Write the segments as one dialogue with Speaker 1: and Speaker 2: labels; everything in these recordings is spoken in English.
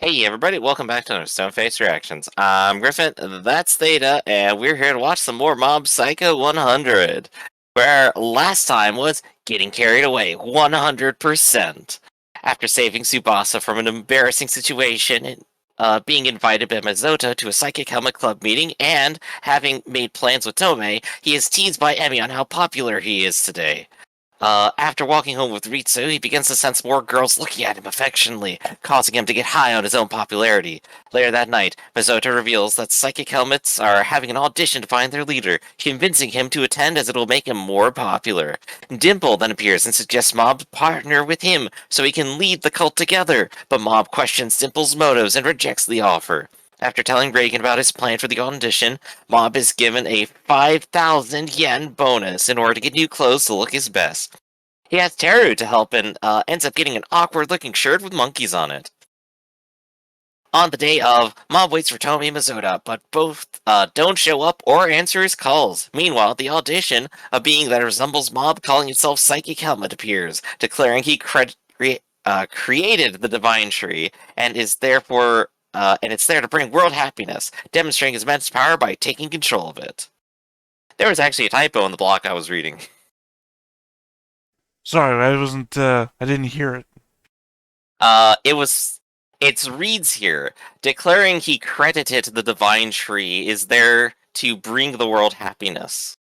Speaker 1: Hey everybody, welcome back to another Stoneface Reactions. I'm Griffin, that's Theta, and we're here to watch some more Mob Psycho 100. Where last time was getting carried away 100%. After saving Tsubasa from an embarrassing situation and being invited by Mizoto to a Psychic Helmet Club meeting and having made plans with Tomei, he is teased by Emi on how popular he is today. After walking home with Ritsu, he begins to sense more girls looking at him affectionately, causing him to get high on his own popularity. Later that night, Mizoto reveals that Psychic Helmets are having an audition to find their leader, convincing him to attend as it will make him more popular. Dimple then appears and suggests Mob partner with him so he can lead the cult together, but Mob questions Dimple's motives and rejects the offer. After telling Reagan about his plan for the audition, Mob is given a 5,000 yen bonus in order to get new clothes to look his best. He has Teru to help and ends up getting an awkward-looking shirt with monkeys on it. On the day of, Mob waits for Tomei and Mizoto, but both don't show up or answer his calls. Meanwhile, the audition, a being that resembles Mob calling himself Psychic Helmet, appears, declaring he created the Divine Tree and is therefore and it's there to bring world happiness, demonstrating his immense power by taking control of it. There was actually a typo in the block I was reading.
Speaker 2: Sorry, I wasn't, I didn't hear it.
Speaker 1: It reads here, declaring he credited the Divine Tree is there to bring the world happiness.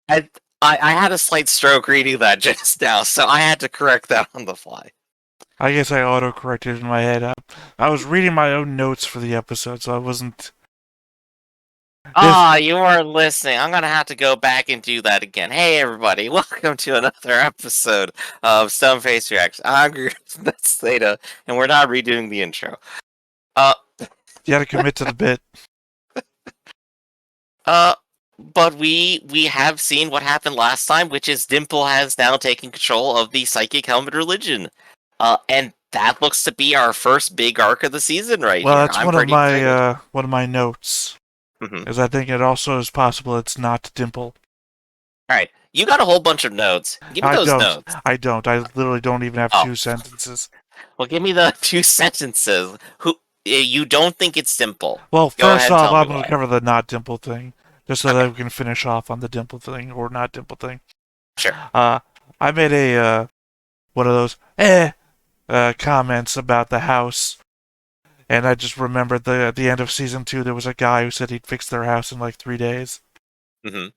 Speaker 1: I had a slight stroke reading that just now, so I had to correct that on the fly.
Speaker 2: I guess I auto-corrected in my head. I was reading my own notes for the episode, so I wasn't...
Speaker 1: You weren't listening. I'm gonna have to go back and do that again. Hey everybody, welcome to another episode of Stoneface Reacts. I'm Griffin, that's Theta, and we're not redoing the intro.
Speaker 2: You gotta commit to the bit.
Speaker 1: But we have seen what happened last time, which is Dimple has now taken control of the Psychic Helmet religion. And that looks to be our first big arc of the season right here.
Speaker 2: Well, that's one of my notes. Because I think it also is possible it's not Dimple.
Speaker 1: Alright, you got a whole bunch of notes. Give me those notes.
Speaker 2: I don't. I literally don't even have 2 sentences.
Speaker 1: Well, give me the 2 sentences. You don't think it's Dimple?
Speaker 2: Well, first off, I'm going to cover the not Dimple thing. Just so that we can finish off on the Dimple thing, or not Dimple thing.
Speaker 1: Sure.
Speaker 2: I made a, one of those, comments about the house. And I just remembered at the end of season 2, there was a guy who said he'd fix their house in like 3 days. So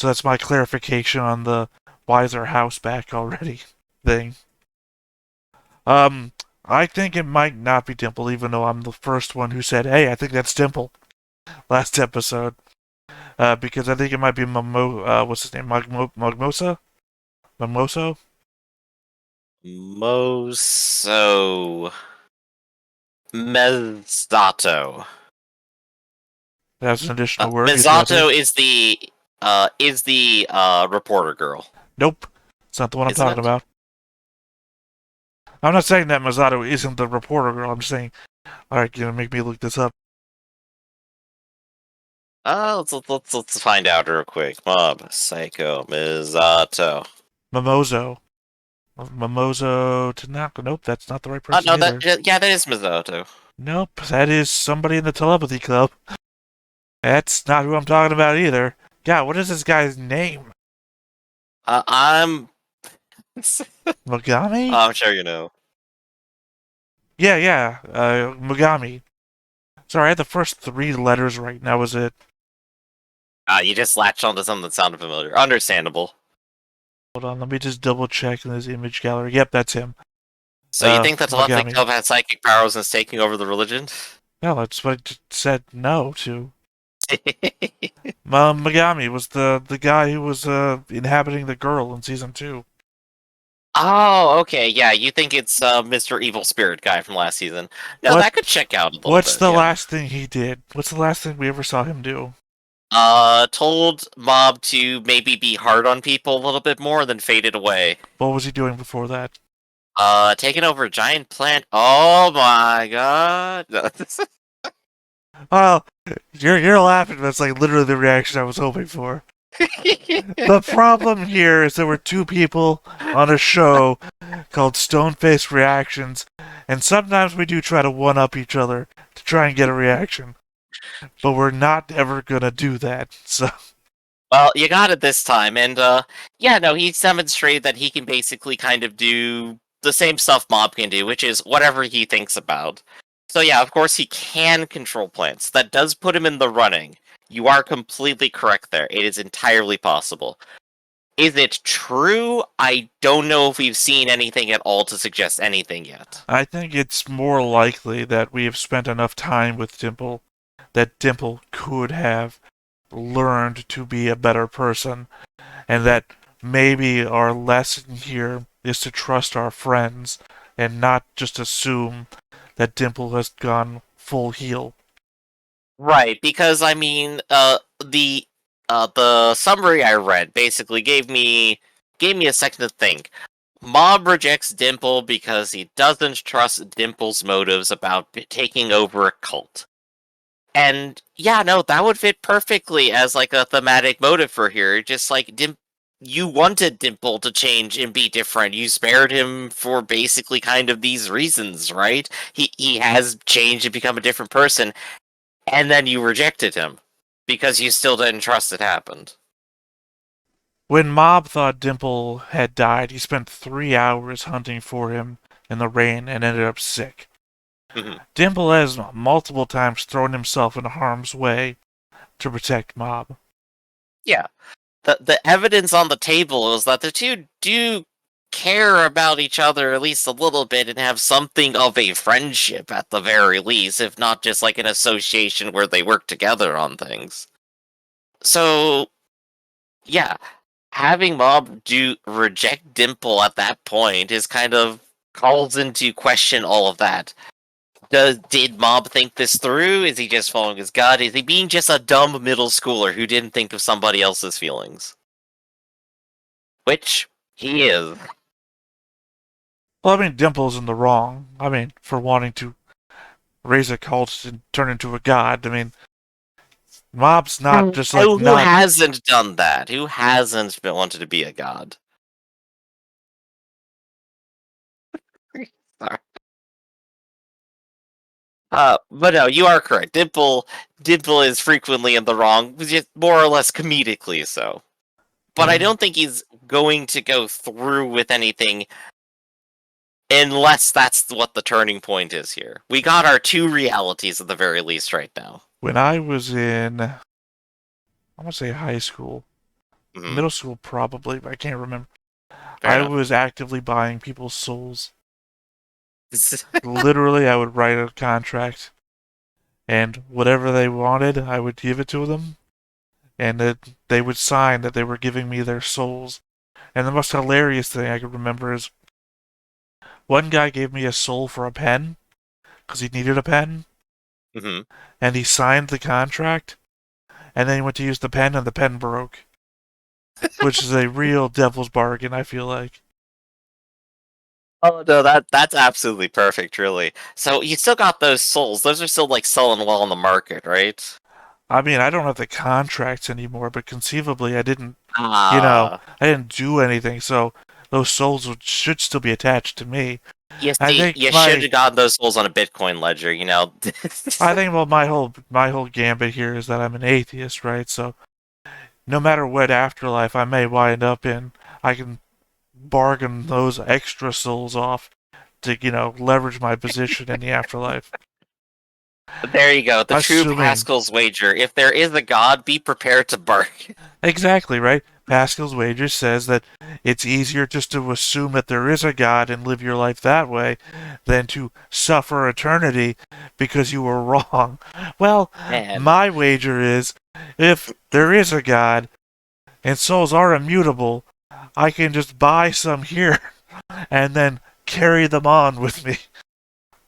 Speaker 2: that's my clarification on the why is their house back already thing. I think it might not be Dimple, even though I'm the first one who said, hey, I think that's Dimple last episode. Because I think it might be what's his name? Magmoso? Mimoso?
Speaker 1: Mizato.
Speaker 2: That's an additional word.
Speaker 1: Mizato is the reporter girl.
Speaker 2: Nope. It's not the one I'm talking about. I'm not saying that Mizato isn't the reporter girl. I'm just saying, alright, you're gonna make me look this up.
Speaker 1: Let's find out real quick. Mob Psycho Mizato.
Speaker 2: Mimoso Tanaka. Nope, that's not the right person.
Speaker 1: That is Mizato.
Speaker 2: Nope, that is somebody in the telepathy club. That's not who I'm talking about either. God, what is this guy's name?
Speaker 1: I'm
Speaker 2: Mogami?
Speaker 1: I'm sure you know.
Speaker 2: Yeah, Mogami. Sorry, I had the first 3 letters right, and that was it.
Speaker 1: You just latched onto something that sounded familiar. Understandable.
Speaker 2: Hold on, let me just double check in this image gallery. Yep, that's him.
Speaker 1: So you think that Telepathy Club has psychic powers and is taking over the religion?
Speaker 2: No, that's what I just said no to. Mogami was the guy who was inhabiting the girl in season 2.
Speaker 1: Oh, okay, yeah, you think it's Mr. Evil Spirit guy from last season. No, that could check out a little bit.
Speaker 2: What's the last thing he did? What's the last thing we ever saw him do?
Speaker 1: Told Mob to maybe be hard on people a little bit more, then faded away.
Speaker 2: What was he doing before that?
Speaker 1: Taking over a giant plant. Oh my god.
Speaker 2: Well, you're laughing, but it's like literally the reaction I was hoping for. The problem here is there were two people on a show called Stone-Faced Reactions, and sometimes we do try to one-up each other to try and get a reaction. But we're not ever gonna do that, so...
Speaker 1: Well, you got it this time, and yeah, no, he's demonstrated that he can basically kind of do the same stuff Mob can do, which is whatever he thinks about. So yeah, of course he can control plants. That does put him in the running. You are completely correct there. It is entirely possible. Is it true? I don't know if we've seen anything at all to suggest anything yet.
Speaker 2: I think it's more likely that we have spent enough time with Dimple that Dimple could have learned to be a better person, and that maybe our lesson here is to trust our friends and not just assume that Dimple has gone full heel.
Speaker 1: Right, because I mean, the summary I read basically gave me a second to think. Mob rejects Dimple because he doesn't trust Dimple's motives about taking over a cult. And yeah, no, that would fit perfectly as like a thematic motive for here. Just like you wanted Dimple to change and be different. You spared him for basically kind of these reasons, right? He has changed and become a different person, and then you rejected him because you still didn't trust it happened.
Speaker 2: When Mob thought Dimple had died, he spent 3 hours hunting for him in the rain and ended up sick.
Speaker 1: Mhm.
Speaker 2: Dimple has multiple times thrown himself into harm's way to protect Mob.
Speaker 1: Yeah, the evidence on the table is that the two do care about each other at least a little bit and have something of a friendship at the very least, if not just like an association where they work together on things. So yeah, having Mob do reject Dimple at that point is kind of calls into question all of that. Did Mob think this through? Is he just following his gut? Is he being just a dumb middle schooler who didn't think of somebody else's feelings? Which he is.
Speaker 2: Well, I mean, Dimple's in the wrong. I mean, for wanting to raise a cult and turn into a god. I mean, Mob's not just like
Speaker 1: Who
Speaker 2: not.
Speaker 1: hasn't done that? Who hasn't been wanted to be a god? Sorry. But no, you are correct. Dimple is frequently in the wrong, just more or less comedically so. But I
Speaker 2: Mm.
Speaker 1: don't think he's going to go through with anything unless that's what the turning point is here. We got our two realities at the very least right now.
Speaker 2: When I was in, I want to say high school,
Speaker 1: Hmm.
Speaker 2: middle school probably, but I can't remember.
Speaker 1: Fair
Speaker 2: I
Speaker 1: enough.
Speaker 2: was actively buying people's souls. Literally, I would write a contract, and whatever they wanted, I would give it to them, and they would sign that they were giving me their souls. And the most hilarious thing I could remember is one guy gave me a soul for a pen because he needed a pen,
Speaker 1: Hmm.
Speaker 2: and he signed the contract, and then he went to use the pen, and the pen broke, which is a real devil's bargain, I feel like.
Speaker 1: Oh no, that's absolutely perfect, really. So you still got those souls. Those are still like selling well on the market, right?
Speaker 2: I mean, I don't have the contracts anymore, but conceivably
Speaker 1: Ah,
Speaker 2: I didn't do anything, so those souls should still be attached to me.
Speaker 1: you
Speaker 2: I
Speaker 1: see,
Speaker 2: think
Speaker 1: you should
Speaker 2: my
Speaker 1: have gotten those souls on a Bitcoin ledger, you know.
Speaker 2: I think well my whole gambit here is that I'm an atheist, right? So no matter what afterlife I may wind up in, I can bargain those extra souls off to, leverage my position in the afterlife.
Speaker 1: There you go, the true
Speaker 2: Assuming
Speaker 1: Pascal's wager. If there is a god, be prepared to bark.
Speaker 2: exactly, right? Pascal's wager says that it's easier just to assume that there is a God and live your life that way than to suffer eternity because you were wrong. Well,
Speaker 1: Man,
Speaker 2: my wager is if there is a God and souls are immutable, I can just buy some here and then carry them on with me.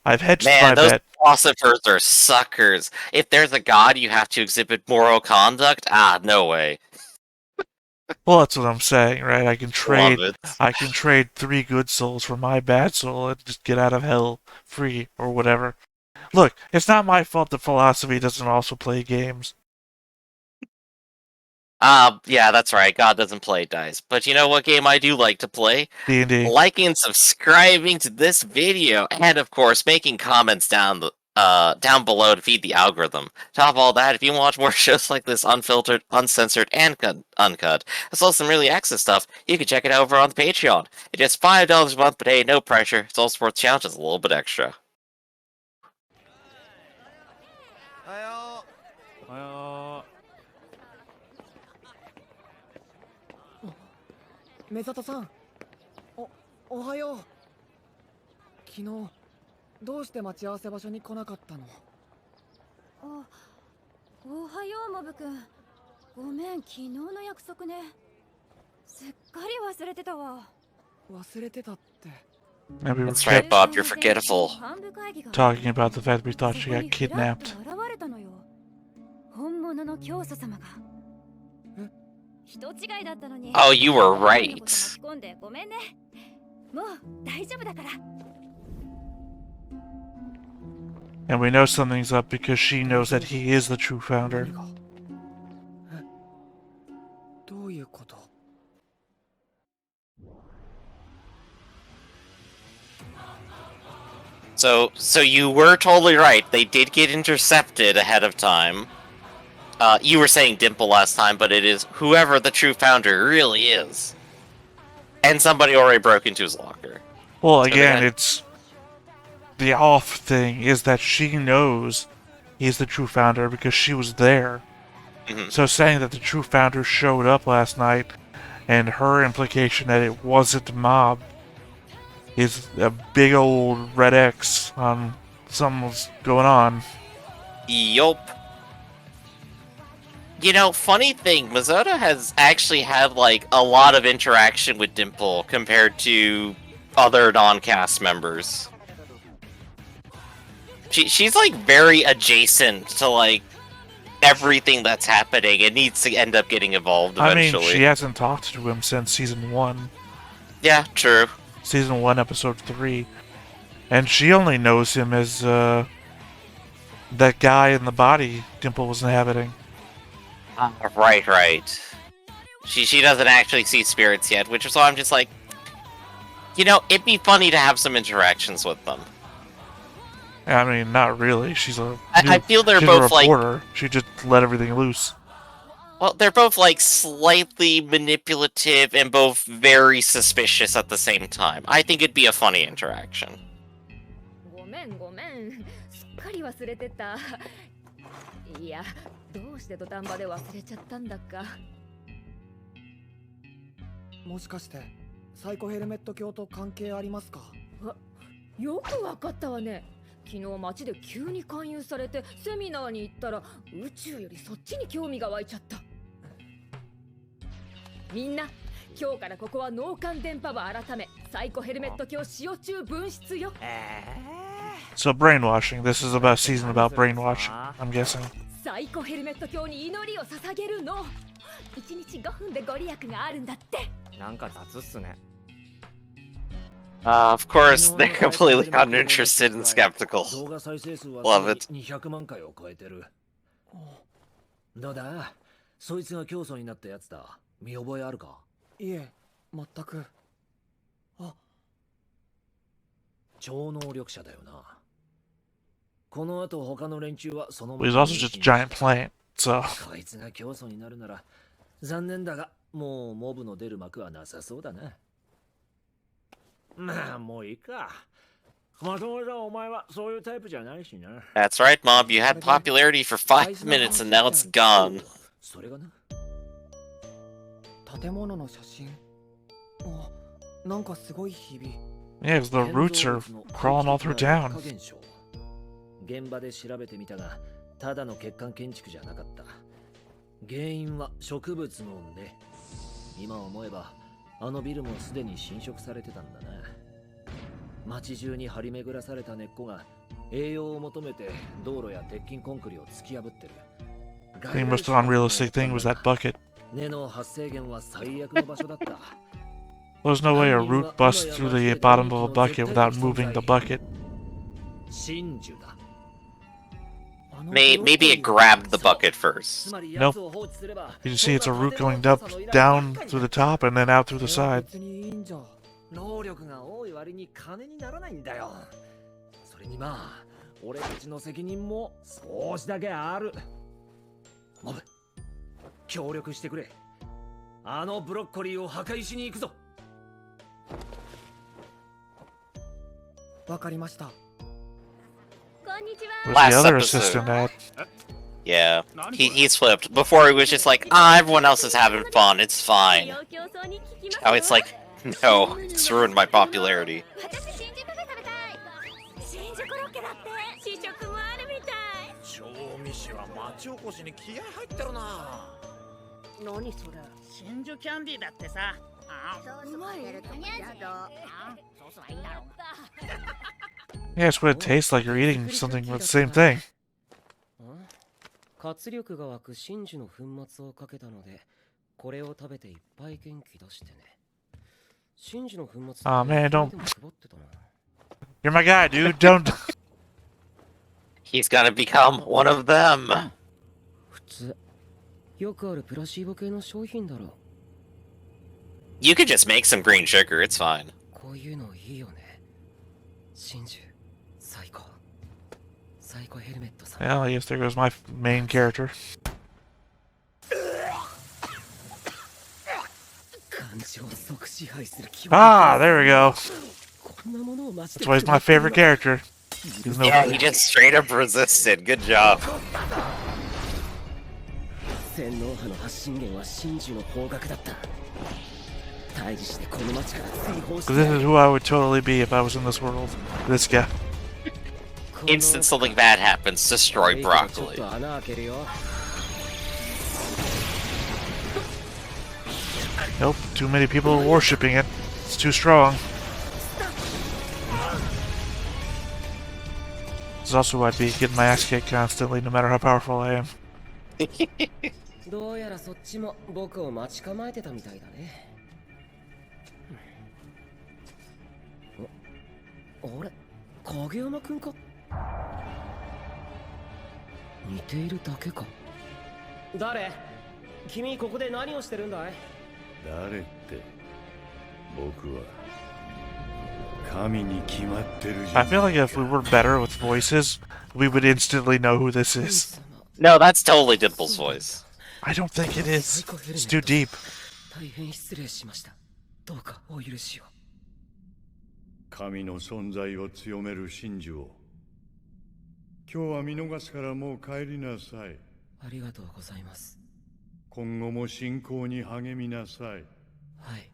Speaker 2: I've hedged
Speaker 1: man,
Speaker 2: my
Speaker 1: those
Speaker 2: bet.
Speaker 1: philosophers are suckers. If there's a god, you have to exhibit moral conduct? Ah, no way.
Speaker 2: Well, that's what I'm saying, right?
Speaker 1: Love it.
Speaker 2: I can trade 3 good souls for my bad soul and just get out of hell free or whatever. Look, it's not my fault that philosophy doesn't also play games.
Speaker 1: Yeah, that's right. God doesn't play dice. But you know what game I do like to play?
Speaker 2: D&D.
Speaker 1: Liking and subscribing to this video, and of course, making comments down below to feed the algorithm. Top of all that, if you want to watch more shows like this, unfiltered, uncensored, and uncut, as well as some really access stuff, you can check it out over on the Patreon. It's just $5 a month, but hey, no pressure. It's all sports challenge, just a little bit extra.
Speaker 3: おはよ
Speaker 4: 目里さん、おはよう。昨日どうして待ち合わせ場所に来なかったの？
Speaker 5: おはようモブ君。ごめん、昨日の約束ね。すっかり忘れてたわ。
Speaker 4: 忘れてたって。
Speaker 2: Maybe we're
Speaker 1: That's right, Bob. You're forgetful.
Speaker 2: talking about the fact we thought she got kidnapped.
Speaker 5: 本物の教祖様が。人違いだったのに。
Speaker 1: Oh, you were right.
Speaker 5: 巻き込んでごめんね。もう大丈夫だから。
Speaker 2: And we know something's up because she knows that he is the true founder.
Speaker 4: どういうこと？
Speaker 1: So you were totally right. They did get intercepted ahead of time. You were saying Dimple last time, but it is whoever the true founder really is. And somebody already broke into his locker.
Speaker 2: Well,
Speaker 1: So
Speaker 2: again,
Speaker 1: then-
Speaker 2: it's... The off thing is that she knows he's the true founder because she was there.
Speaker 1: Mhm.
Speaker 2: So saying that the true founder showed up last night and her implication that it wasn't Mob is a big old red X on something's going on.
Speaker 1: Yup. You know, funny thing, Mazoda has actually had, like, a lot of interaction with Dimple compared to other non-cast members. She's, like, very adjacent to, like, everything that's happening. It needs to end up getting involved eventually.
Speaker 2: I mean, she hasn't talked to him since Season 1.
Speaker 1: Yeah, true.
Speaker 2: Season 1, Episode 3. And she only knows him as, that guy in the body Dimple was inhabiting.
Speaker 1: Right. She doesn't actually see spirits yet, which is why I'm just like, you know, it'd be funny to have some interactions with them.
Speaker 2: I mean, not really. She's a...
Speaker 1: I feel they're
Speaker 2: she's
Speaker 1: both
Speaker 2: a reporter. She just let everything loose.
Speaker 1: Well, they're both like slightly manipulative and both very suspicious at the same time. I think it'd be a funny interaction.
Speaker 5: ごめん。すっかり忘れてた。いや、どうして土壇場で忘れちゃったんだか。
Speaker 4: もしかしてサイコヘルメット教と関係ありますか？
Speaker 5: よくわかったわね。昨日街で急に勧誘されてセミナーに行ったら宇宙よりそっちに興味が湧いちゃった。みんな、今日からここは脳幹電波部改めサイコヘルメット教使用中分室よ。
Speaker 2: So brainwashing. This is about a season about brainwashing, I'm guessing.
Speaker 5: サイコヘルメット教に祈りを捧げるの。1日5分でご利益があるんだって。
Speaker 3: なんか雑っすね。
Speaker 1: Of course, they're completely uninterested and skeptical. Love it.
Speaker 6: 200万回を超えてる。どうだ？そいつが教祖になったやつだ。見覚えあるか？
Speaker 4: いえ、全く。
Speaker 6: 超能力者だよな。この後他の連中はその
Speaker 2: But he's also just a giant plant, so...
Speaker 6: こいつが教祖になるなら残念だがもうモブの出る幕はなさそうだな。まあもういいか。まともだお前はそういうタイプじゃないしな。
Speaker 1: That's right, Mob. You had popularity for 5 minutes and now it's gone.
Speaker 6: それがな。
Speaker 4: 建物の写真。なんかすごいひび。
Speaker 2: Yeah, 'cause the roots are crawling all through town.
Speaker 6: 現場で調べてみたが、ただの欠陥建築じゃなかった。原因は植物の根。今思えば、あのビルもすでに侵食されてたんだな。街中に張り巡らされた根っこが栄養を求めて道路や鉄筋コンクリを突き破ってる。
Speaker 2: The most unrealistic thing was that bucket.
Speaker 6: 根の発生源は最悪の場所だった。
Speaker 2: There's no way a root busts through the bottom of a bucket without moving the bucket.
Speaker 6: 真珠だ。
Speaker 1: Maybe it grabbed the bucket first.
Speaker 2: Nope. You can see it's a root going up, down through the top and then out through the side.
Speaker 6: 能力が多い割に金にならないんだよ。それにまあ、俺たちの責任も少しだけある。モブ、協力してくれ。あのブロッコリーを破壊しに行くぞ。
Speaker 4: わかりました。
Speaker 5: こんにち
Speaker 2: Where's
Speaker 5: は。
Speaker 2: the other
Speaker 1: Last
Speaker 2: assistant at?
Speaker 1: Yeah, he's flipped. Before he was just like, ah, everyone else is having fun, it's fine.
Speaker 5: 競争に聞きます
Speaker 1: Now it's like, no, it's ruined my popularity.
Speaker 5: 私新宿が食べたい。新宿ロケだって試食もあるみたい。
Speaker 7: 調味師は町おこしに気合入ってるな。
Speaker 8: 何それ真珠キャンディーだってさ。
Speaker 5: うまい。
Speaker 8: ソースはいいんだろう。
Speaker 2: Yeah, it's what it tastes like. You're eating something with the same thing.
Speaker 6: 活力が湧く真珠の粉末をかけたので、これを食べていっぱい元気出してね。真珠の粉末
Speaker 2: Aw, man, don't-
Speaker 6: でも配ってたな。
Speaker 2: You're my guy, dude. Don't.
Speaker 1: He's gonna become one of them.
Speaker 6: 普通よくあるプラシーボ系の商品だろ。
Speaker 1: You could just make some green sugar, it's fine.
Speaker 6: こういうのいいよね。真珠最高。最高ヘルメットさん。
Speaker 2: Well, yes, there goes my main character.
Speaker 6: 感情を即支配する気
Speaker 2: Ah, there we go.
Speaker 6: こんなものをマジで
Speaker 2: That's why he's my favorite character. He's no-
Speaker 1: Yeah, he just straight up resisted. Good job.
Speaker 6: 洗脳波の発信源は真珠の方角だった。対峙してこの町から追放して
Speaker 2: This is who I would totally be if I was in this world. This guy.
Speaker 1: Instant something bad happens, destroy
Speaker 6: ちょっ
Speaker 1: broccoli.
Speaker 6: と穴開けるよ。
Speaker 2: Nope, too many people are worshipping it. It's too strong. This is also who I'd be getting my ass kicked constantly, no matter how powerful I am.
Speaker 6: どうやらそっちも僕を待ち構えてたみたいだね。あれ影山くんか。似ているだけか。誰？君ここで何をしてるんだい？
Speaker 9: 誰って僕は神に決まってるじゃ
Speaker 2: I feel like if we were better with voices, we would instantly know who this is.
Speaker 1: No, that's totally Dimple's voice.
Speaker 2: I don't think it is. It's too deep.
Speaker 6: 大変失礼しました。どうかお許しを。
Speaker 9: 神の存在を強める真珠を今日は見逃すからもう帰りなさい。
Speaker 6: ありがとうございます。
Speaker 9: 今後も信仰に励みなさい。
Speaker 6: はい。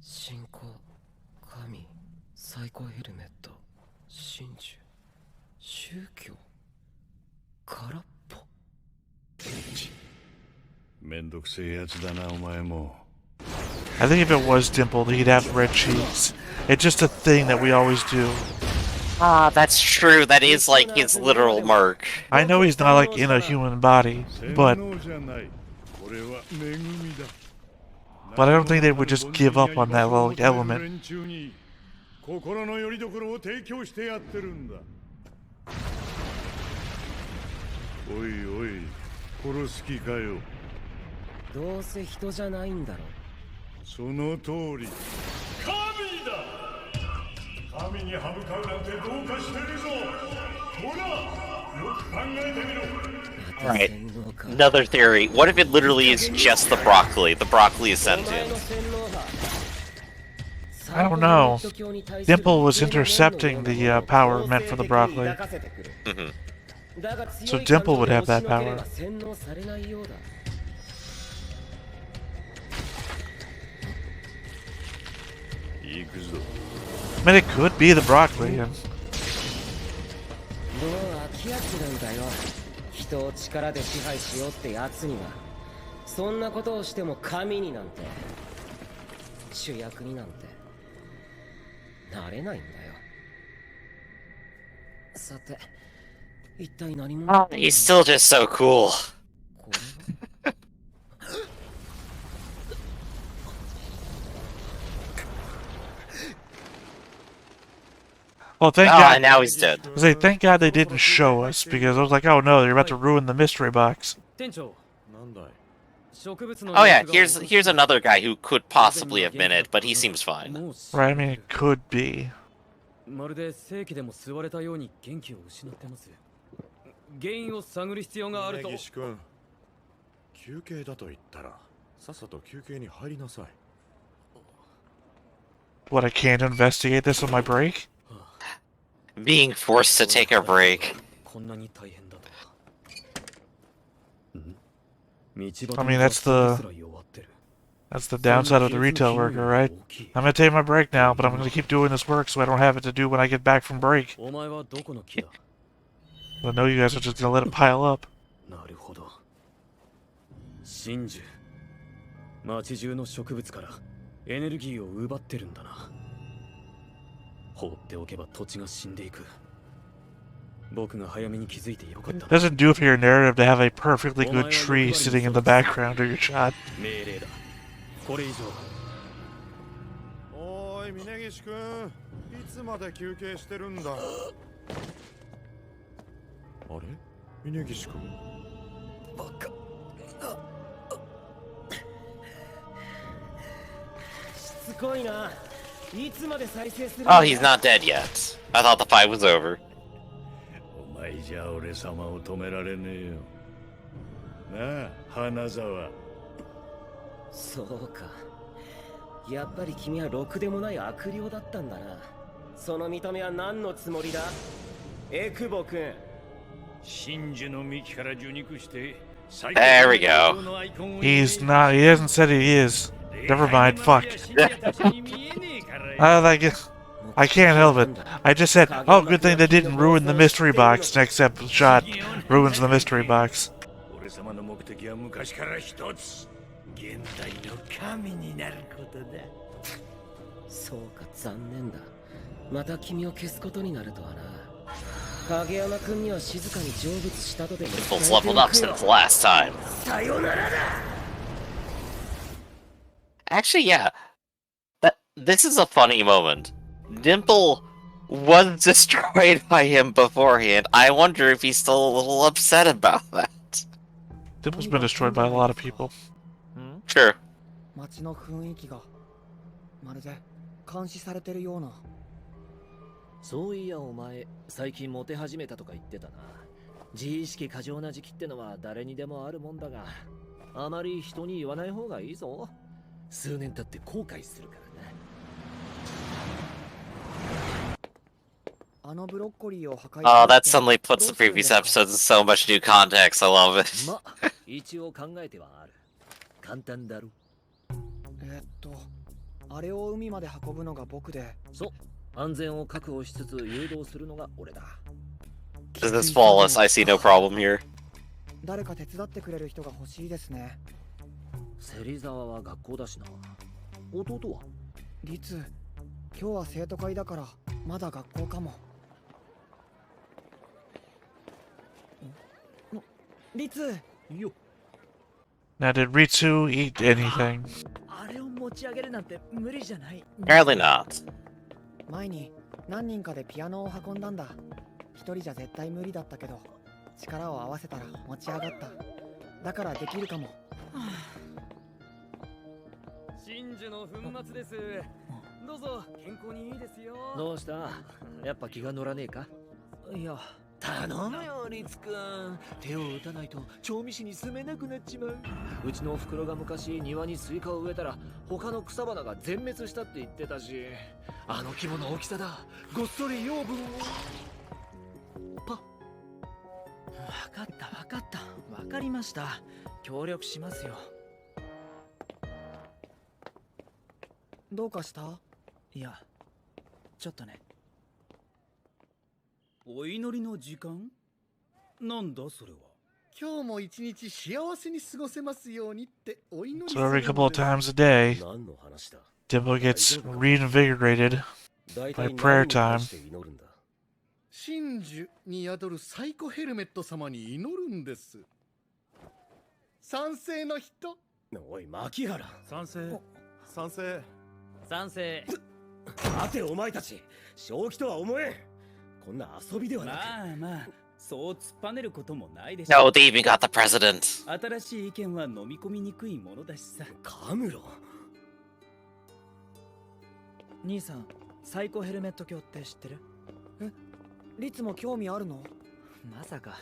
Speaker 6: 信仰、神、最高ヘルメット、真珠、宗教、空っぽ。
Speaker 9: めんどくせえやつだなお前も。
Speaker 2: I think if it was dimpled, he'd have red cheeks. It's just a thing that we always do.
Speaker 1: Ah, that's true. That is like his literal mark.
Speaker 2: I know he's not like in a human body, but
Speaker 9: 洗脳じゃない。これは恵みだ。
Speaker 2: But I don't think they would just give up on that little element.
Speaker 9: 連中に心の拠り所を提供してやってるんだ。おいおい、殺す気かよ。
Speaker 6: どうせ人じゃないんだろ。
Speaker 9: その通り。神だ。神に歯向かうなんてどうかしてるぞ。ほら、よく考えてみろ。
Speaker 1: Alright, another theory. What if it literally is just the broccoli? The broccoli is sentient.
Speaker 2: I don't know. Dimple was intercepting the power meant for the broccoli.
Speaker 1: Mhm.
Speaker 2: So Dimple would have that power. I mean, it could be the broccoli. And
Speaker 6: もう飽き飽きなんだよ。人を力で支配しようってやつには。そんなことをしても神になんて、主役になんてなれないんだよ。さて、一体何者
Speaker 1: He's still just so cool.
Speaker 6: これは
Speaker 2: I Oh, thank
Speaker 1: Oh,
Speaker 2: God.
Speaker 1: and now he's dead.
Speaker 2: I say, thank God they didn't show us, because I was like, oh no, you're about to ruin the mystery box.
Speaker 3: 店長
Speaker 1: Oh yeah, here's another guy who could possibly have been it, but he seems fine.
Speaker 2: Right, I mean, it could be.
Speaker 3: まるで正規でも吸われたように元気を失ってます。原因を探る必要があると。
Speaker 9: 根岸君、休憩だと言ったらさっさと休憩に入りなさい。
Speaker 2: What, I can't investigate this on my break?
Speaker 1: Being forced to take a break.
Speaker 3: こんなに大変だと。
Speaker 2: I mean, that's the downside of the retail worker, right? I'm gonna take my break now, but I'm gonna keep doing this work so I don't have it to do when I get back from break.
Speaker 3: お前はどこの木だ
Speaker 2: I know you guys are just gonna let it pile up.
Speaker 3: なるほど。真珠。町中の植物からエネルギーを奪ってるんだな。放っておけば土地が死んでいく。僕が早めに気づいてよかった。
Speaker 2: Doesn't do for your narrative to have a perfectly good tree sitting in the background of your shot.
Speaker 3: 命令だ。これ以上。
Speaker 9: おーい、峯岸君、いつまで休憩してるんだ。あれ、峯岸君。
Speaker 4: バカ。しつこいな。いつまで再生する
Speaker 1: Oh, he's not dead yet. I thought the fight was over.
Speaker 9: お前じゃ俺様を止められねえよ。なあ、花沢。
Speaker 4: そうか。やっぱり君はろくでもない悪霊だったんだな。その見た目は何のつもりだ？エクボ君。
Speaker 9: 真珠の幹から受肉して。
Speaker 1: There we go.
Speaker 2: He's not, he hasn't said he is. Never mind, fuck. I like it. I can't help it. I just said, oh, good thing they didn't ruin the mystery box. Next shot ruins the mystery box.
Speaker 9: 俺様の目的は昔から一つ。現代の神になることだ。
Speaker 4: そうか、残念だ。また君を消すことになるとはな。影山君には静かに成仏したとでも。
Speaker 1: People's leveled up since last time.
Speaker 4: さよならだ。
Speaker 1: Actually, yeah. This is a funny moment. Dimple was destroyed by him beforehand. I wonder if he's still a little upset about that.
Speaker 2: Dimple's been destroyed by a lot of people.
Speaker 1: Sure.
Speaker 4: 街の雰囲気がまるで監視されてるような。
Speaker 6: そういやお前最近モテ始めたとか言ってたな。自意識過剰な時期ってのは誰にでもあるもんだが、あまり人に言わない方がいいぞ。数年経って後悔するからな。
Speaker 4: あのブロッコリーを破壊。
Speaker 1: Oh, that suddenly puts the previous episodes in so much new context. I love it.
Speaker 6: ま、一応考えてはある。簡単だろ。
Speaker 4: あれを海まで運ぶのが僕で。
Speaker 6: そう。安全を確保しつつ誘導するのが俺だ。
Speaker 1: This is flawless. I see no problem here.
Speaker 4: 誰か手伝ってくれる人が欲しいですね。
Speaker 6: 芹沢は学校だしな。弟は？
Speaker 4: リツ、今日は生徒会だからまだ学校かも。リツ。
Speaker 6: よ。
Speaker 2: Now, did Ritsu eat anything?
Speaker 8: あれを持ち上げるなんて無理じゃない。
Speaker 1: Apparently not.
Speaker 4: 前に何人かでピアノを運んだんだ。一人じゃ絶対無理だったけど、力を合わせたら持ち上がった。だからできるかも。
Speaker 3: 真珠の粉末です。どうぞ健康にいいですよ。
Speaker 6: どうした？やっぱ気が乗らねえか？
Speaker 8: いや、
Speaker 6: 頼むよリツくん。手を打たないと調味師に住めなくなっちまう。うちのお袋が昔庭にスイカを植えたら他の草花が全滅したって言ってたし、あの規模の大きさだ。ごっそり養分を。
Speaker 8: わかったわかった。わかりました。協力しますよ。
Speaker 4: どうかした？
Speaker 8: いや、ちょっとね。お祈りの時間？なんだそれは。
Speaker 10: 今日も一日幸せに過ごせますようにってお祈り
Speaker 2: So every couple of times a day,
Speaker 6: 何の話だ？
Speaker 2: Dimple gets reinvigorated by prayer time.
Speaker 10: 真珠に宿るサイコヘルメット様に祈るんです。賛成の人？
Speaker 6: おい牧原。
Speaker 3: 賛成。
Speaker 9: 賛成。
Speaker 3: 賛成。
Speaker 4: 待てお前たち、正気とは思えん。こんな遊びではなく。
Speaker 3: まあまあ、そう突っぱねることもないでし
Speaker 1: No,
Speaker 3: ょ。
Speaker 1: they even got the president.
Speaker 3: 新しい意見は飲み込みにくいものだしさ。
Speaker 4: カムロ。
Speaker 8: 兄さん、サイコヘルメット教って知ってる？え、リツも興味あるの？まさか。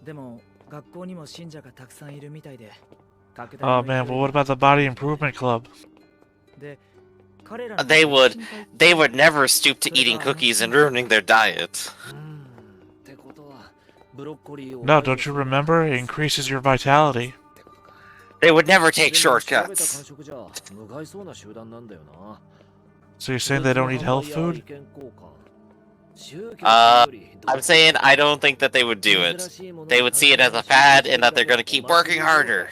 Speaker 8: でも学校にも信者がたくさんいるみたいで。
Speaker 2: Oh man, but what about the Body Improvement Club?
Speaker 8: で、彼ら
Speaker 1: They would never stoop to eating cookies and ruining their diet.
Speaker 2: No, don't you remember? It increases your vitality.
Speaker 1: They would never take shortcuts.
Speaker 2: So you're saying they don't eat health food?
Speaker 1: I'm saying I don't think that they would do it. They would see it as a fad and that they're going to keep working harder.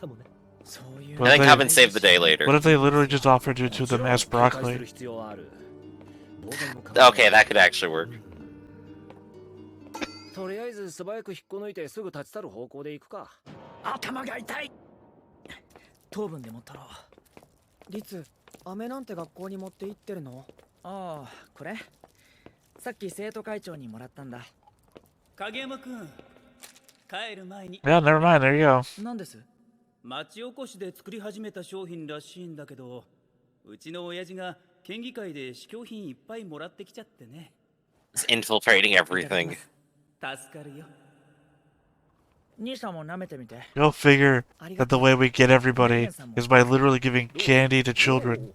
Speaker 1: And then come and save the day later.
Speaker 2: What if they literally just offered it to them as broccoli?
Speaker 1: Okay, that could actually work.
Speaker 6: とりあえず素早く引っこ抜いてすぐ立ち去る方向で行くか。
Speaker 8: 頭が痛い。糖分でも取ろう。リツ、飴なんて学校に持って行ってるの？ああ、これさっき生徒会長にもらったんだ。
Speaker 3: 影山くん、帰る前に。
Speaker 2: Yeah, never mind, there you go.
Speaker 8: 何です？
Speaker 3: 町おこしで作り始めた商品らしいんだけど、うちの親父が県議会で試供品いっぱいもらってきちゃってね。
Speaker 1: It's infiltrating everything.
Speaker 3: 助かるよ。
Speaker 8: 兄さんも舐めてみて。
Speaker 2: Go figure that the way we get everybody is by literally giving candy to children.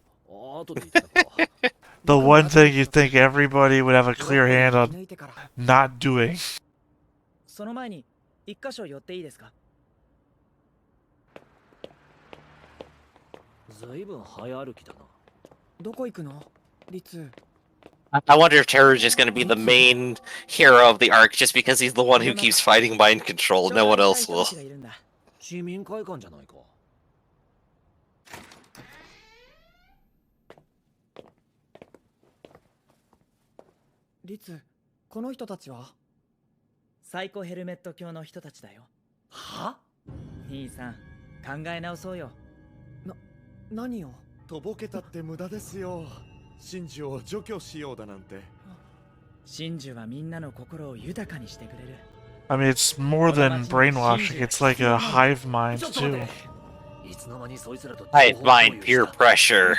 Speaker 2: The one thing you think everybody would have a clear hand on not doing.
Speaker 8: その前に一箇所寄っていいですか？
Speaker 6: ずいぶん早歩きだな。
Speaker 8: どこ行くの？リツ。
Speaker 1: I wonder if Terror's just going to be the main hero of the arc just because he's the one who keeps fighting mind control. No one else will.
Speaker 6: 市民会館じゃないか。
Speaker 8: リツ、この人たちは？サイコヘルメット教の人たちだよ。
Speaker 6: は？
Speaker 8: 兄さん、考え直そうよ。何を？
Speaker 11: とぼけたって無駄ですよ。真珠を除去しようだなんて。
Speaker 8: 真珠はみんなの心を豊かにしてくれる。
Speaker 2: I mean, it's more than brainwashing, it's like a hive mind, too.
Speaker 1: Hive mind, peer pressure.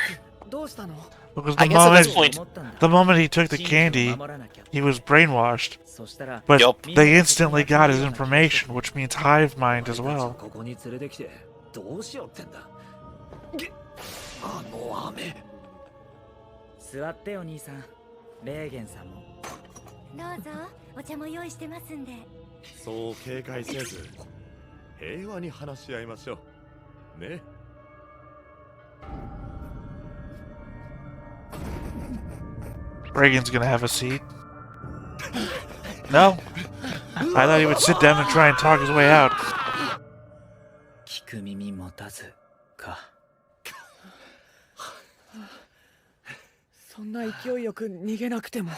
Speaker 8: どうしたの？
Speaker 2: Because
Speaker 1: I guess at this point,
Speaker 2: the moment he took the candy, he was brainwashed. But they instantly got his information, which means hive mind as well.
Speaker 6: ここに連れてきてどうしようってんだ。あの雨。
Speaker 8: 座ってよ兄さん。レーゲンさんも。
Speaker 5: どうぞ、お茶も用意してますんで。
Speaker 11: そう警戒せず、平和に話し合いましょう。ね。
Speaker 2: Reagan's gonna have a seat. No? I thought he would sit down and try and talk his way out.
Speaker 8: 聞く耳持たずか。そんな勢いよく逃げなくても。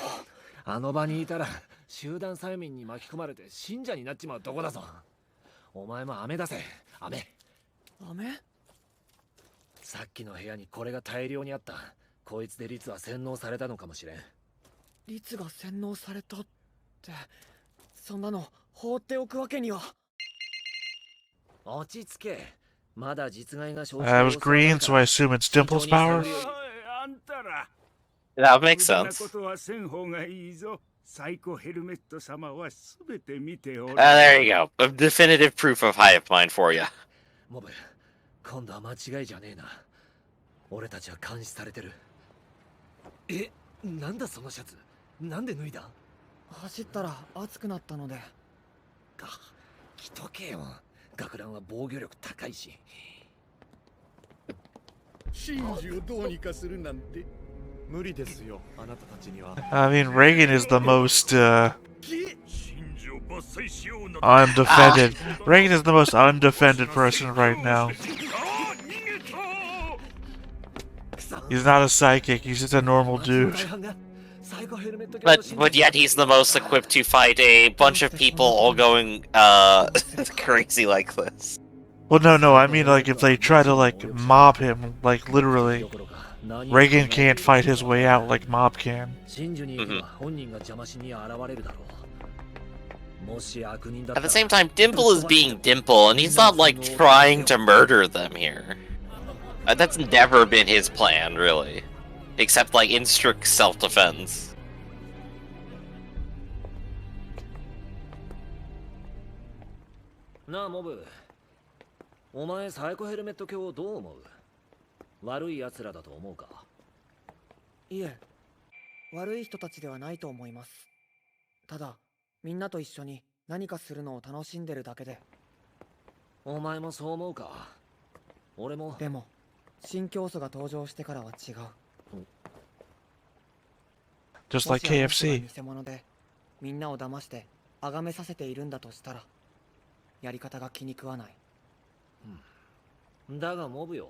Speaker 6: あの場にいたら集団催眠に巻き込まれて信者になっちまうとこだぞ。お前も飴出せ。飴。
Speaker 8: 飴？
Speaker 6: さっきの部屋にこれが大量にあった。こいつでリツは洗脳されたのかもしれん。
Speaker 8: リツが洗脳されたって、そんなの放っておくわけには。
Speaker 6: 落ち着け。まだ実害が生じ
Speaker 2: It was green, so I assume it's Dimple's power.
Speaker 1: That makes sense. There you go. A definitive proof of hive mind for you.
Speaker 6: モブ、今度は間違いじゃねえな。俺たちは監視されてる。え、なんだそのシャツ。なんで脱いだ？
Speaker 8: 走ったら熱くなったので。
Speaker 6: 着とけよ。学ランは防御力高いし。
Speaker 10: 真珠をどうにかするなんて。
Speaker 11: 無理ですよ、あなたたちには。
Speaker 2: I mean, Reagan is the most, undefended. Reagan is the most undefended person right now. He's not a psychic, he's just a normal dude.
Speaker 1: But yet he's the most equipped to fight a bunch of people all going crazy like this.
Speaker 2: Well, no, I mean, like, if they try to, like, mob him, like, literally. Reagan can't fight his way out like Mob can.
Speaker 3: 真珠に行けば本人が邪魔しに現れるだろう。もし悪人だった
Speaker 1: At
Speaker 3: ら
Speaker 1: the same time, Dimple is being Dimple, and he's not like trying to murder them here. That's never been his plan, really. Except like in strict self-defense.
Speaker 6: なあモブ、お前サイコヘルメット卿をどう思う？悪い奴らだと思うか？
Speaker 8: いえ、悪い人たちではないと思います。ただ、みんなと一緒に何かするのを楽しんでるだけで。
Speaker 6: お前もそう思うか？俺も。
Speaker 8: でも、新教祖が登場してからは違う。
Speaker 2: Just like KFC.
Speaker 8: 偽物でみんなを騙して崇めさせているんだとしたら、やり方が気に食わない。
Speaker 6: だがモブよ、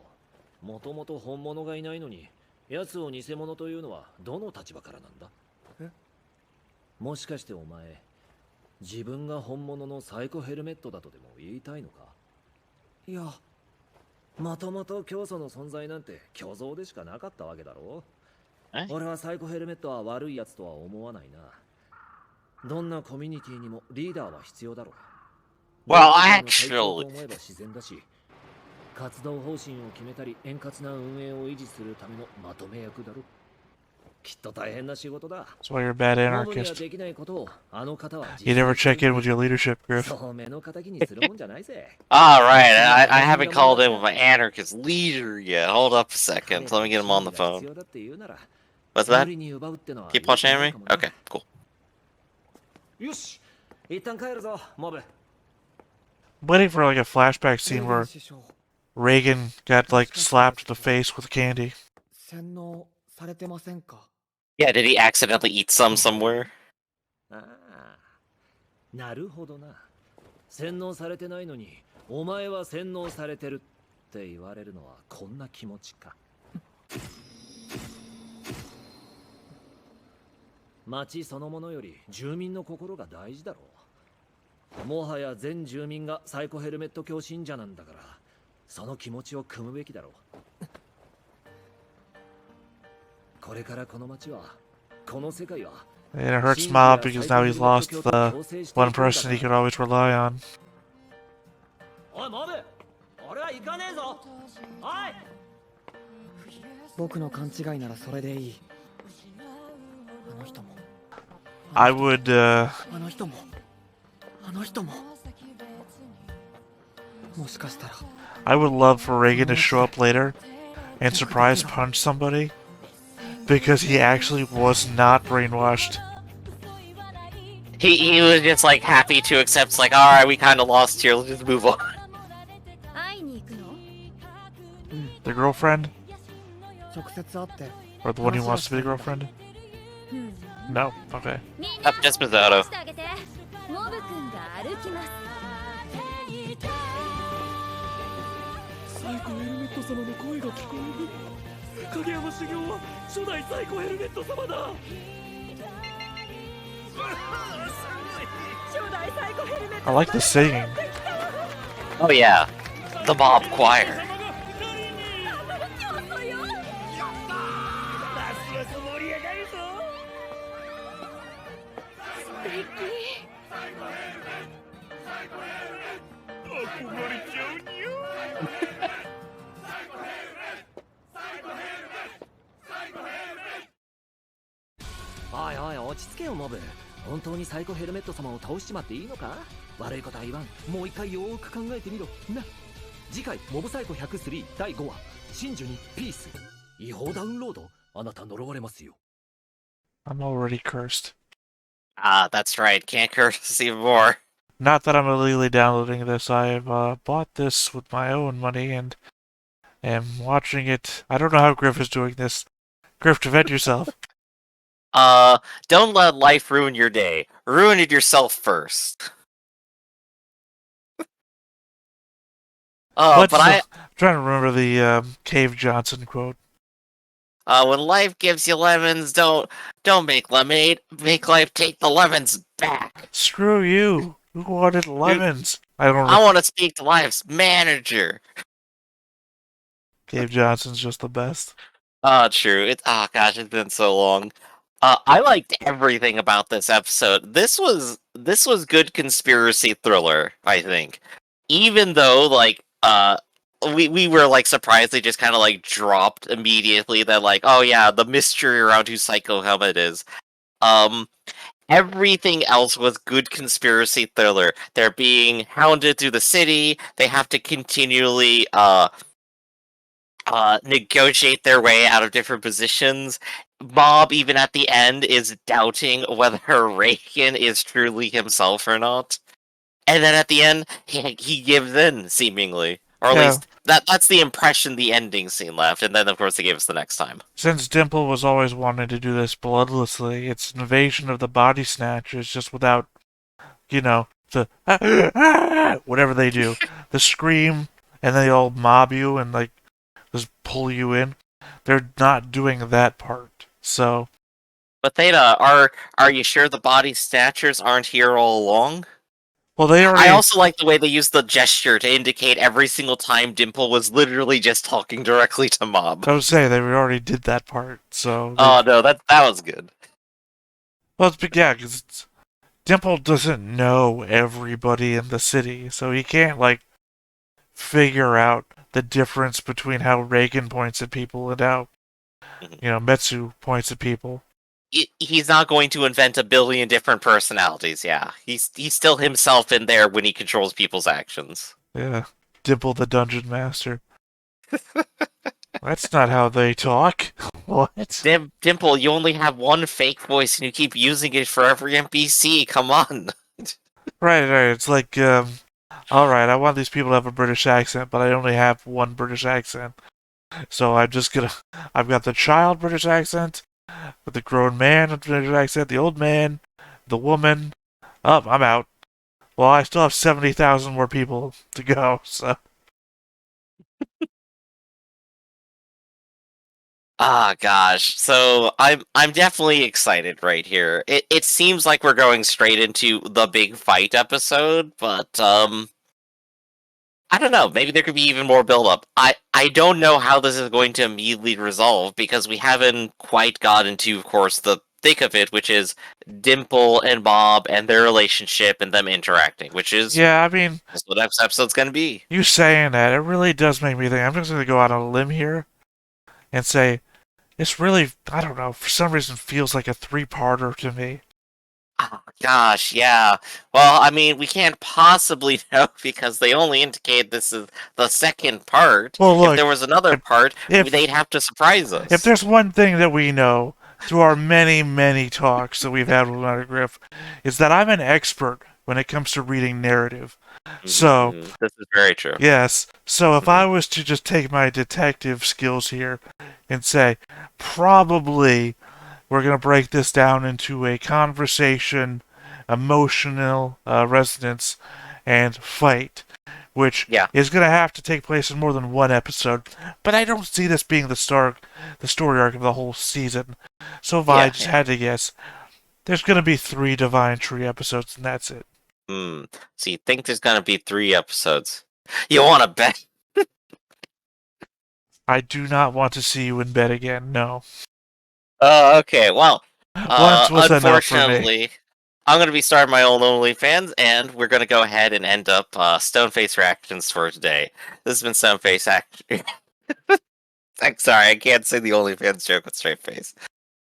Speaker 6: もともと本物がいないのに奴を偽物というのはどの立場からなんだ？
Speaker 8: え？
Speaker 6: もしかしてお前、自分が本物のサイコヘルメットだとでも言いたいのか？
Speaker 8: いや、
Speaker 6: もともと教祖の存在なんて虚像でしかなかったわけだろう。俺はサイコヘルメットは悪いやつとは思わないな。どんなコミュニティにもリーダーは必要だろう。
Speaker 1: Well, actually...
Speaker 6: 思えば自然だし、活動方針を決めたり円滑な運営を維持するためのまとめ役だろう。きっと大変な仕事だ。
Speaker 2: That's why you're a bad
Speaker 6: モブには
Speaker 2: anarchist.
Speaker 6: できないことをあの方は
Speaker 2: You never check in with your leadership, Griff.
Speaker 6: そう目の敵にするもんじゃないぜ。
Speaker 1: Alright, I haven't called in with my anarchist leader yet. Hold up a second. Let me get him on the phone. What's that? Keep watching anime? Okay, cool.
Speaker 6: よし、一旦帰るぞ、モブ。
Speaker 2: I'm waiting for like a flashback scene where Reagan got like slapped in the face with candy.
Speaker 8: 洗脳されてませんか？
Speaker 1: Yeah, did he accidentally eat some somewhere?
Speaker 6: ああ、なるほどな。洗脳されてないのに、お前は洗脳されてるって言われるのはこんな気持ちか。町そのものより住民の心が大事だろう。もはや全住民がサイコヘルメット教信者なんだから、その気持ちを汲むべきだろう。これからこの町は、この世界は、
Speaker 2: And it hurts Mob because now he's lost the one person he could always rely on.
Speaker 6: おいモブ、俺は行かねえぞ。おい。
Speaker 8: 僕の勘違いならそれでいい。あの人も。
Speaker 2: I would,
Speaker 8: あの人も。あの人も。もしかしたら。
Speaker 2: I would love for Reagan to show up later and surprise punch somebody because he actually was not brainwashed.
Speaker 1: He was just like happy to accept, like, alright, we kind of lost here, let's just move on.
Speaker 2: The girlfriend?
Speaker 8: 直接会って。
Speaker 2: Or the one who wants to be the girlfriend? No? Okay.
Speaker 1: Just Misato.
Speaker 3: サイコヘルメット様の声が聞こえる。影山修行は初代サイコヘルメット様だ。
Speaker 2: I like the singing.
Speaker 1: Oh yeah, the Mob Choir.
Speaker 6: おいおい、落ち着けよモブ。本当にサイコヘルメット様を倒しちまっていいのか？悪いことは言わん。もう一回よーく考えてみろな。次回モブサイコ103第5話、真珠にピース。違法ダウンロード。あなた呪われますよ。
Speaker 2: I'm already cursed.
Speaker 1: Ah, that's right, can't curse even more.
Speaker 2: Not that I'm illegally downloading this. I've bought this with my own money and am watching it. I don't know how Griff is doing this. Griff, defend yourself.
Speaker 1: Don't let life ruin your day. Ruin it yourself first. I'm
Speaker 2: trying to remember the Cave Johnson quote.
Speaker 1: When life gives you lemons, don't make lemonade. Make life take the lemons back.
Speaker 2: Screw you. Who wanted lemons? I
Speaker 1: want to speak to life's manager.
Speaker 2: Cave Johnson's just the best.
Speaker 1: True. Gosh, it's been so long. I liked everything about this episode. This was good conspiracy thriller, I think. Even though, like, we were like surprised they just kind of like dropped immediately that like, oh yeah, the mystery around who Psycho Helmet is. Um, Everything else was good conspiracy thriller. They're being hounded through the city. They have to continually negotiate their way out of different positions. Bob, even at the end, is doubting whether Reagan is truly himself or not. And then at the end, he gives in, seemingly. Or at
Speaker 2: Yeah.
Speaker 1: least, that's the impression the ending scene left. And then, of course, they gave us the next time.
Speaker 2: Since Dimple was always wanting to do this bloodlessly, it's an invasion of the body snatchers just without, the whatever they do. The scream, and they all mob you and, like, just pull you in. They're not doing that part, so...
Speaker 1: But Theta, are you sure the body snatchers aren't here all along?
Speaker 2: Well, they already...
Speaker 1: I also like the way they used the gesture to indicate every single time Dimple was literally just talking directly to Mob.
Speaker 2: I was saying, they already did that part, so...
Speaker 1: Oh, no, that was good.
Speaker 2: Well, because Dimple doesn't know everybody in the city, so he can't, like, figure out the difference between how Reagan points at people and how, Metsu points at people.
Speaker 1: He's not going to invent a billion different personalities, yeah. He's still himself in there when he controls people's actions.
Speaker 2: Yeah, Dimple the Dungeon Master. That's not how they talk. What?
Speaker 1: Dimple, you only have one fake voice and you keep using it for every NPC, come on.
Speaker 2: Right, it's like, alright, I want these people to have a British accent, but I only have one British accent. So I've got the child British accent, with the grown man British accent, the old man, the woman. Oh, I'm out. Well, I still have 70,000 more people to go, so...
Speaker 1: Gosh. So I'm definitely excited right here. It seems like we're going straight into the big fight episode, but I don't know. Maybe there could be even more build-up. I don't know how this is going to immediately resolve because we haven't quite gotten to, of course, the thick of it, which is Dimple and Bob and their relationship and them interacting, which is
Speaker 2: Yeah, I mean...
Speaker 1: that's what next episode's going to be.
Speaker 2: You saying that, it really does make me think. I'm just going to go out on a limb here and say, it's really, I don't know, for some reason feels like a 3-parter to me.
Speaker 1: Oh, gosh, yeah. Well, I mean, we can't possibly know because they only indicate this is the second part.
Speaker 2: Well, look,
Speaker 1: if there was another part, they'd have to surprise us.
Speaker 2: If there's one thing that we know through our many, many talks that we've had with Matter Griff, is that I'm an expert when it comes to reading narrative. So,
Speaker 1: this is very true.
Speaker 2: Yes. So if I was to just take my detective skills here and say, probably we're going to break this down into a conversation, emotional resonance, and fight, which is going to have to take place in more than one episode. But I don't see this being the story arc of the whole season. So if I just had to guess, there's going to be 3 Divine Tree episodes, and that's it.
Speaker 1: So you think there's gonna be 3 episodes? You want to bet?
Speaker 2: I do not want to see you in bed again, no.
Speaker 1: Okay, well,
Speaker 2: Once was enough for me.
Speaker 1: unfortunately, I'm gonna be starting my own OnlyFans, and we're gonna go ahead and end up Stoneface reactions for today. This has been Stoneface I'm sorry, I can't say the OnlyFans joke with straight face.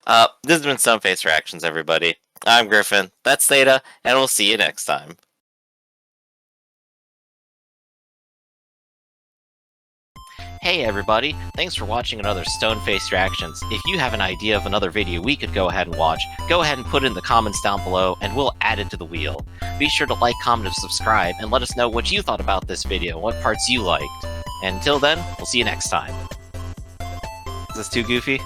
Speaker 1: This has been Stoneface reactions, everybody. I'm Griffin, that's Theta, and we'll see you next time. Hey everybody, thanks for watching another Stoneface Reactions. If you have an idea of another video we could go ahead and watch, go ahead and put it in the comments down below and we'll add it to the wheel. Be sure to like, comment, and subscribe, and let us know what you thought about this video, what parts you liked. And until then, we'll see you next time. Is this too goofy?